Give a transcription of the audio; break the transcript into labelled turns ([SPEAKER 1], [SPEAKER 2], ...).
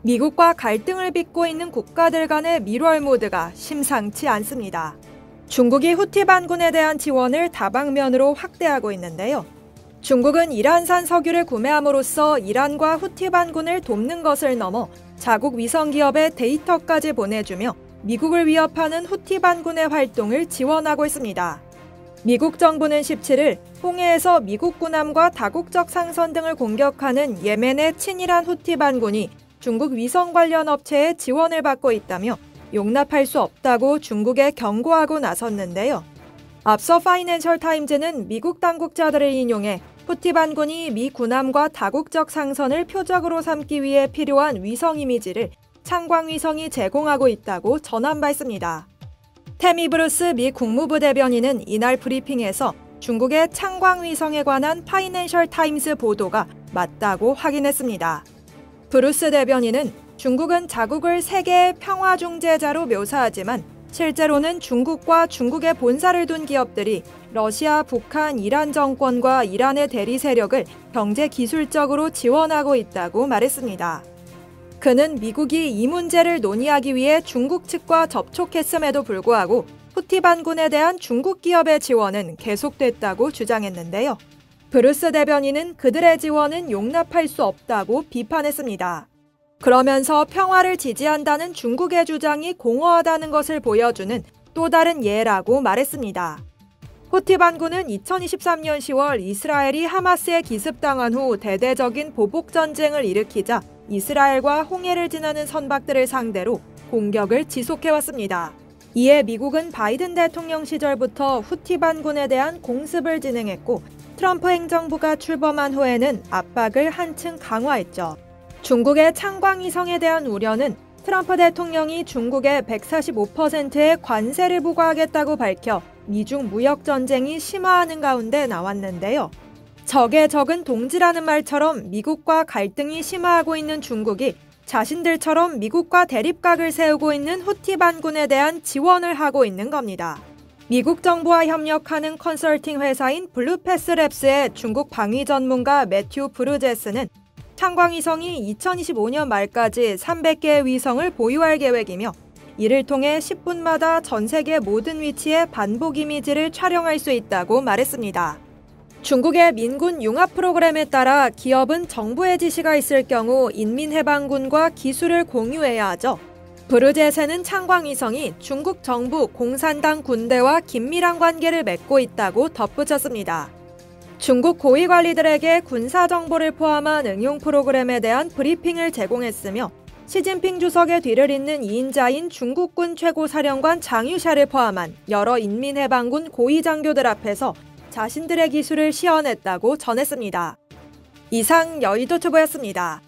[SPEAKER 1] 미국과 갈등을 빚고 있는 국가들 간의 밀월 모드가 심상치 않습니다. 중국이 후티 반군에 대한 지원을 다방면으로 확대하고 있는데요. 중국은 이란산 석유를 구매함으로써 이란과 후티 반군을 돕는 것을 넘어 자국 위성 기업에 데이터까지 보내주며 미국을 위협하는 후티 반군의 활동을 지원하고 있습니다. 미국 정부는 17일 홍해에서 미국 군함과 다국적 상선 등을 공격하는 예멘의 친이란 후티 반군이 중국 위성 관련 업체의 지원을 받고 있다며 용납할 수 없다고 중국에 경고하고 나섰는데요. 앞서 파이낸셜 타임즈는 미국 당국자들을 인용해 후티 반군이 미 군함과 다국적 상선을 표적으로 삼기 위해 필요한 위성 이미지를 창광위성이 제공하고 있다고 전한 바 있습니다. 태미 브루스 미 국무부 대변인은 이날 브리핑에서 중국의 창광위성에 관한 파이낸셜 타임스 보도가 맞다고 확인했습니다. 브루스 대변인은 중국은 자국을 세계의 평화 중재자로 묘사하지만 실제로는 중국과 중국의 본사를 둔 기업들이 러시아, 북한, 이란 정권과 이란의 대리 세력을 경제 기술적으로 지원하고 있다고 말했습니다. 그는 미국이 이 문제를 논의하기 위해 중국 측과 접촉했음에도 불구하고 후티 반군에 대한 중국 기업의 지원은 계속됐다고 주장했는데요. 브루스 대변인은 그들의 지원은 용납할 수 없다고 비판했습니다. 그러면서 평화를 지지한다는 중국의 주장이 공허하다는 것을 보여주는 또 다른 예라고 말했습니다. 후티 반군은 2023년 10월 이스라엘이 하마스에 기습당한 후 대대적인 보복 전쟁을 일으키자 이스라엘과 홍해를 지나는 선박들을 상대로 공격을 지속해왔습니다. 이에 미국은 바이든 대통령 시절부터 후티 반군에 대한 공습을 진행했고 트럼프 행정부가 출범한 후에는 압박을 한층 강화했죠. 중국의 창광위성에 대한 우려는 트럼프 대통령이 중국에 145%의 관세를 부과하겠다고 밝혀 미중 무역 전쟁이 심화하는 가운데 나왔는데요. 적의 적은 동지라는 말처럼 미국과 갈등이 심화하고 있는 중국이 자신들처럼 미국과 대립각을 세우고 있는 후티 반군에 대한 지원을 하고 있는 겁니다. 미국 정부와 협력하는 컨설팅 회사인 블루패스랩스의 중국 방위 전문가 매튜 브루제스는 창광위성이 2025년 말까지 300개의 위성을 보유할 계획이며 이를 통해 10분마다 전 세계 모든 위치의 반복 이미지를 촬영할 수 있다고 말했습니다. 중국의 민군 융합 프로그램에 따라 기업은 정부의 지시가 있을 경우 인민해방군과 기술을 공유해야 하죠. 브루제세는 창광위성이 중국 정부 공산당 군대와 긴밀한 관계를 맺고 있다고 덧붙였습니다. 중국 고위 관리들에게 군사 정보를 포함한 응용 프로그램에 대한 브리핑을 제공했으며 시진핑 주석의 뒤를 잇는 2인자인 중국군 최고사령관 장유샤를 포함한 여러 인민해방군 고위 장교들 앞에서 자신들의 기술을 시연했다고 전했습니다. 이상 여의도투브였습니다.